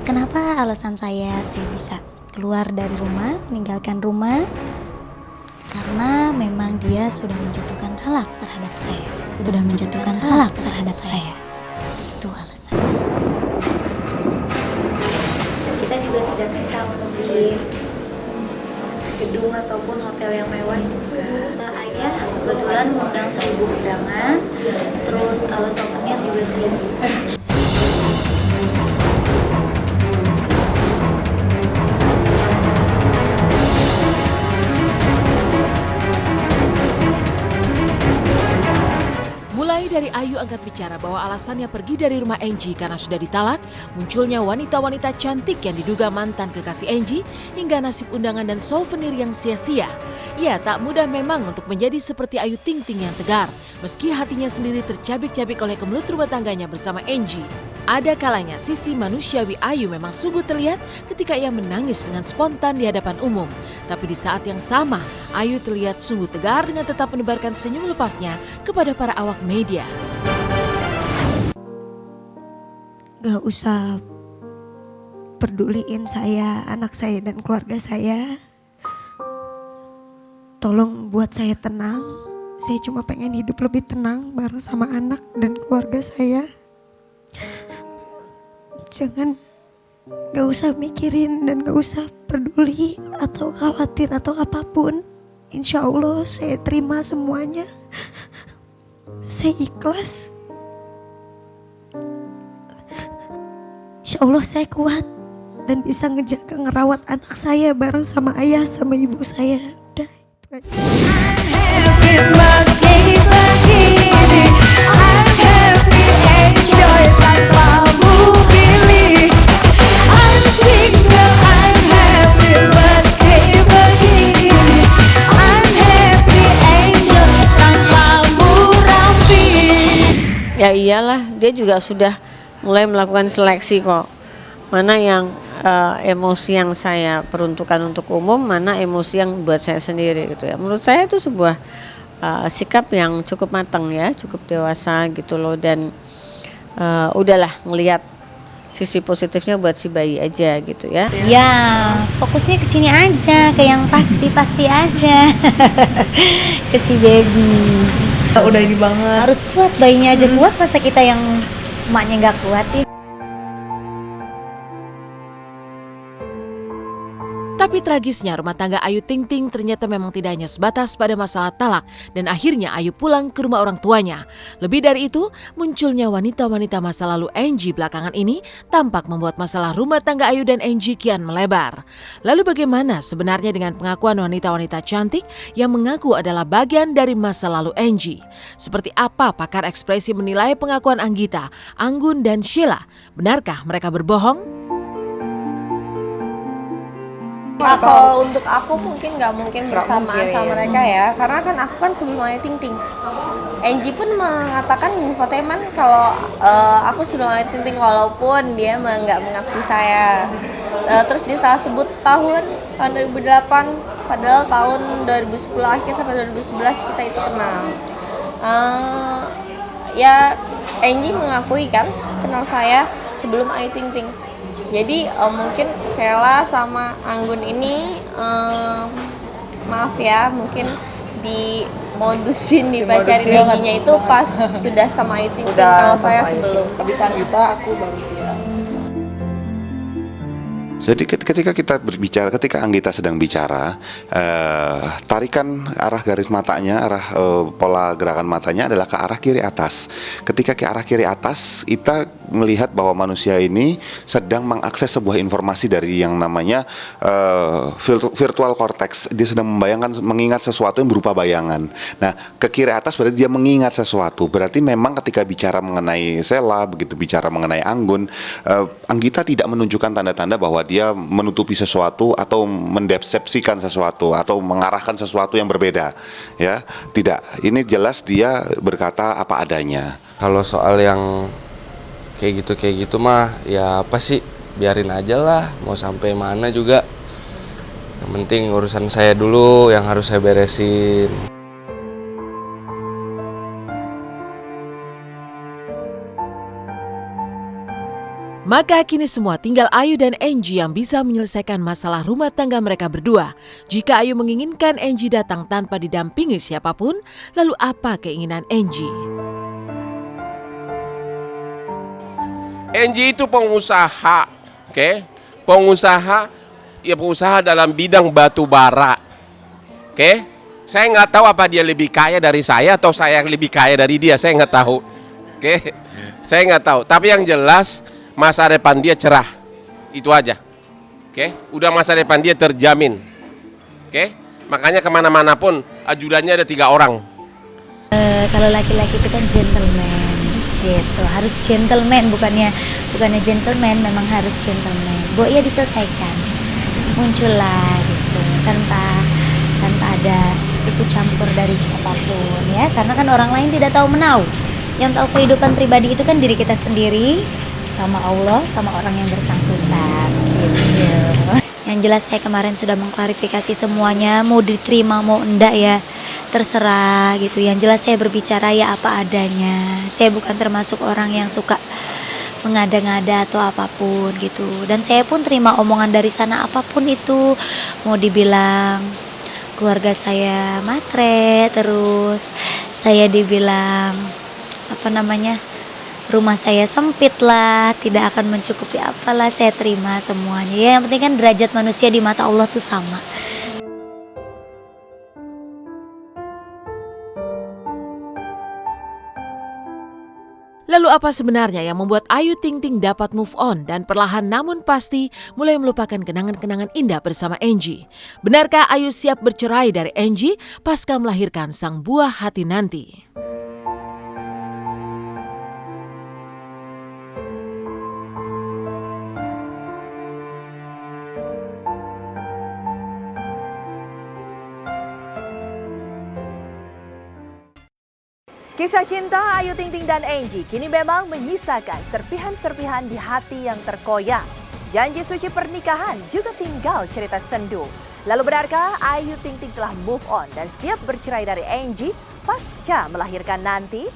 Kenapa alasan saya bisa keluar dari rumah, meninggalkan rumah? Karena memang dia sudah menjatuhkan talak terhadap saya. Sudah menjatuhkan talak terhadap saya. Itu alasannya. Kita juga tidak minta untuk di gedung ataupun hotel yang mewah itu enggak. Ayah kebetulan mengundang 1.000 undangan, terus kalau souvenir juga 1.000. Mulai dari Ayu angkat bicara bahwa alasannya pergi dari rumah Angie karena sudah ditalak, munculnya wanita-wanita cantik yang diduga mantan kekasih Angie, hingga nasib undangan dan souvenir yang sia-sia. Ya, tak mudah memang untuk menjadi seperti Ayu Ting Ting yang tegar, meski hatinya sendiri tercabik-cabik oleh kemelut rumah tangganya bersama Angie. Ada kalanya sisi manusiawi Ayu memang sungguh terlihat ketika ia menangis dengan spontan di hadapan umum. Tapi di saat yang sama, Ayu terlihat sungguh tegar dengan tetap menebarkan senyum lepasnya kepada para awak media. Gak usah peduliin saya, anak saya dan keluarga saya. Tolong buat saya tenang. Saya cuma pengen hidup lebih tenang bareng sama anak dan keluarga saya. Jangan, gak usah mikirin dan gak usah peduli atau khawatir atau apapun. Insya Allah saya terima semuanya. Saya ikhlas. Insya Allah saya kuat dan bisa ngejaga ngerawat anak saya bareng sama ayah sama ibu saya. Udah itu aja. Ya iyalah, dia juga sudah mulai melakukan seleksi kok. Mana yang emosi yang saya peruntukkan untuk umum, mana emosi yang buat saya sendiri gitu ya. Menurut saya itu sebuah sikap yang cukup matang ya, cukup dewasa gitu loh. Dan udahlah ngelihat sisi positifnya buat si bayi aja gitu ya. Ya, fokusnya ke sini aja, ke yang pasti-pasti aja. Ke si baby. Udah ini banget. Harus kuat, bayinya aja kuat, masa kita yang emaknya nggak kuat ya? Tapi tragisnya rumah tangga Ayu Ting Ting ternyata memang tidak hanya sebatas pada masalah talak dan akhirnya Ayu pulang ke rumah orang tuanya. Lebih dari itu, munculnya wanita-wanita masa lalu Angie belakangan ini tampak membuat masalah rumah tangga Ayu dan Angie kian melebar. Lalu bagaimana sebenarnya dengan pengakuan wanita-wanita cantik yang mengaku adalah bagian dari masa lalu Angie? Seperti apa pakar ekspresi menilai pengakuan Anggita, Anggun dan Sheila? Benarkah mereka berbohong? Kalau untuk aku mungkin nggak mungkin bersamaan sama mereka ya, karena kan aku kan sebelum Ayu Ting Ting. Angie pun mengatakan di infotainment kalau aku sudah Ayu Ting Ting walaupun dia nggak mengakui saya. Terus dia salah sebut tahun 2008, padahal tahun 2010 akhir sampai 2011 kita itu kenal. Ya Angie mengakui kan kenal saya sebelum Ayu Ting Ting. Jadi mungkin Sheila sama Anggun ini maaf ya, mungkin dimodusin dipacarin Angie-nya itu pas sudah sama Ayu Ting Ting, kalau saya sebelum. Habis Anggita aku baru dia. Jadi ketika kita berbicara, ketika Anggita sedang bicara, tarikan arah garis matanya, arah pola gerakan matanya adalah ke arah kiri atas. Ketika ke arah kiri atas, kita melihat bahwa manusia ini sedang mengakses sebuah informasi dari yang namanya virtual cortex. Dia sedang mengingat sesuatu yang berupa bayangan. Nah, ke kiri atas berarti dia mengingat sesuatu. Berarti memang ketika bicara mengenai Sheila, begitu bicara mengenai Anggun, Anggita tidak menunjukkan tanda-tanda bahwa dia menutupi sesuatu atau mendesepsikan sesuatu atau mengarahkan sesuatu yang berbeda, ya. Tidak, ini jelas dia berkata apa adanya. Kalau soal yang kayak gitu mah ya apa sih, biarin aja lah, mau sampai mana juga. Yang penting urusan saya dulu yang harus saya beresin. Maka kini semua tinggal Ayu dan Angie yang bisa menyelesaikan masalah rumah tangga mereka berdua. Jika Ayu menginginkan Angie datang tanpa didampingi siapapun, lalu apa keinginan Angie? Angie itu pengusaha, oke? Pengusaha dalam bidang batu bara, oke? Saya nggak tahu apa dia lebih kaya dari saya atau saya yang lebih kaya dari dia, saya nggak tahu, oke? Saya nggak tahu. Tapi yang jelas masa depan dia cerah, itu aja, oke? Udah masa depan dia terjamin, oke? Makanya kemana-mana pun ajudannya ada 3 orang. Kalau laki-laki itu kan gentleman gitu, harus gentleman, bukannya gentleman, memang harus gentleman. Bu, ya diselesaikan, muncullah gitu, tanpa ada ikut campur dari siapapun ya, karena kan orang lain tidak tahu menau. Yang tahu kehidupan pribadi itu kan diri kita sendiri, sama Allah, sama orang yang bersangkutan gitu. Yang jelas saya kemarin sudah mengklarifikasi semuanya, mau diterima mau enggak ya terserah gitu. Yang jelas saya berbicara ya apa adanya. Saya bukan termasuk orang yang suka mengada-ngada atau apapun gitu. Dan saya pun terima omongan dari sana apapun itu. Mau dibilang keluarga saya matre, terus saya dibilang rumah saya sempit lah, tidak akan mencukupi apalah, saya terima semuanya. Ya, yang penting kan derajat manusia di mata Allah tuh sama. Lalu apa sebenarnya yang membuat Ayu Ting Ting dapat move on dan perlahan namun pasti mulai melupakan kenangan-kenangan indah bersama Angie? Benarkah Ayu siap bercerai dari Angie pasca melahirkan sang buah hati nanti? Kisah cinta Ayu Ting Ting dan Angie kini memang menyisakan serpihan-serpihan di hati yang terkoyak. Janji suci pernikahan juga tinggal cerita sendu. Lalu benarkah Ayu Ting Ting telah move on dan siap bercerai dari Angie pasca melahirkan nanti?